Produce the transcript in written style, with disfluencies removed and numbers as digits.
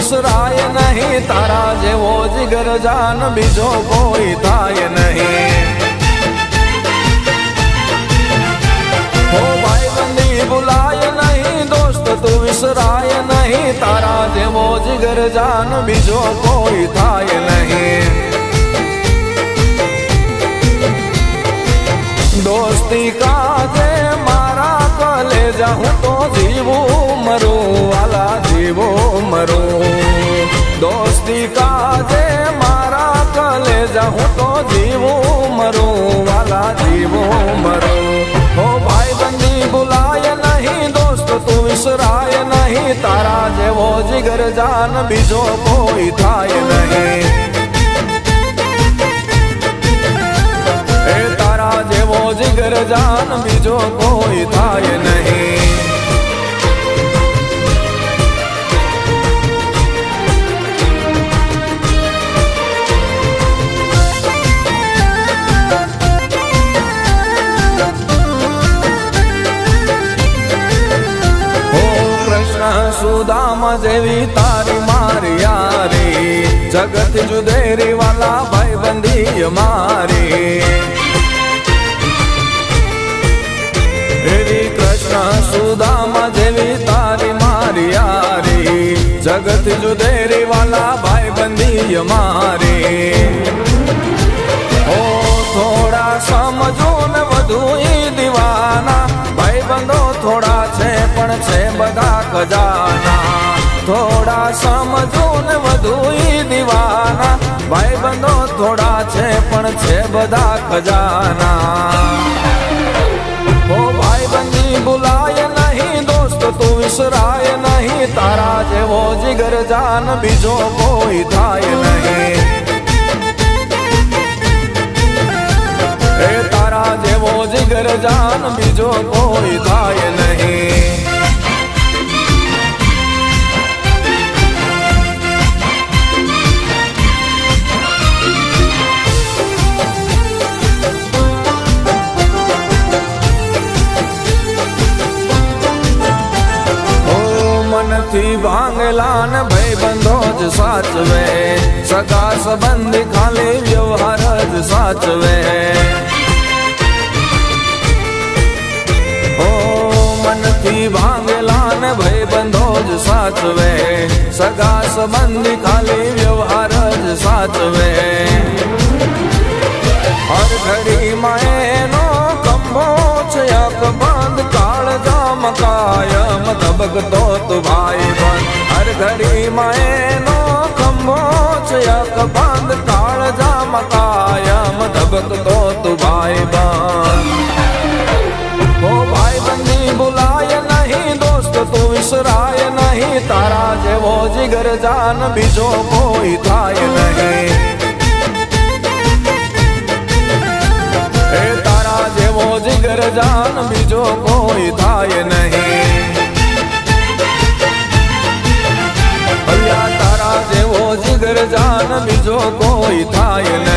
विसराय नहीं, तारा जेवो जिगर जान बीजो कोई थाय नहीं। हो भाई बंदी बुलाय नहीं, दोस्त तू विसराय नहीं, तारा जेवो जिगर जान बीजो कोई थाय नहीं। दोस्ती का जे मारा कले जाऊं तो जीवो मरो वाला जीवो मरो। दोस्ती का जे मारा कले जाऊं तो जीवो मरो वाला जीवो मरो। हो भाई बंदी बुलाय नहीं, दोस्त तू विसराय नहीं, तारा जेवो जिगर जान बीजो कोई थाय नहीं। जेवो जिगर जान बीजो कोई थाय नहीं। हो कृष्ण सुदामा जेवी तारी मारी यारी, जगत जुदेरी वाला भाई बंदी मारी। कृष्ण सुदामा जेवी तारी मारी यारी, जगत जुदेरी वाला भाई बंदी मारी। ओ थोड़ा समझो न वधु दीवाना, भाई बंदो थोड़ा छे पण छे बधा खजाना। थोड़ा समझो न वधु दीवाना, भाई बंदो थोड़ा छे पण छे बधा खजाना। हो भाई बंदी बुलाय नहीं, दोस्त तू विसराय नहीं, तारा जेवो जिगर जान बीजो कोई थाय नहीं। तारा जेवो जिगर जान बीजो कोई थाय नहीं। मनथी भांगलान भाई बंधो ज साचवे, सगा संबंधी खाली व्यवहार ज साचवे। ओ मनथी भांगलान भाई बंधो ज साचवे, सगा संबंधी खाली व्यवहार ज साचवे। हर घड़ी मायनो कंबो छयक बंद काल जाम कायम दबक तो तू भाई बंद। हर घड़ी मायनो कंबो छयक बंद काल जाम कायम दबक तो तू भाई बंद। हो भाई बंदी बुलाय नहीं, दोस्त तू विसराय नहीं, तारा जेवो जिगर जान बीजो कोई थाय नहीं। तारा जेवो जिगर जान बीजो कोई थाय नहीं। तारा जेवो जिगर जान बीजो कोई थाय नहीं।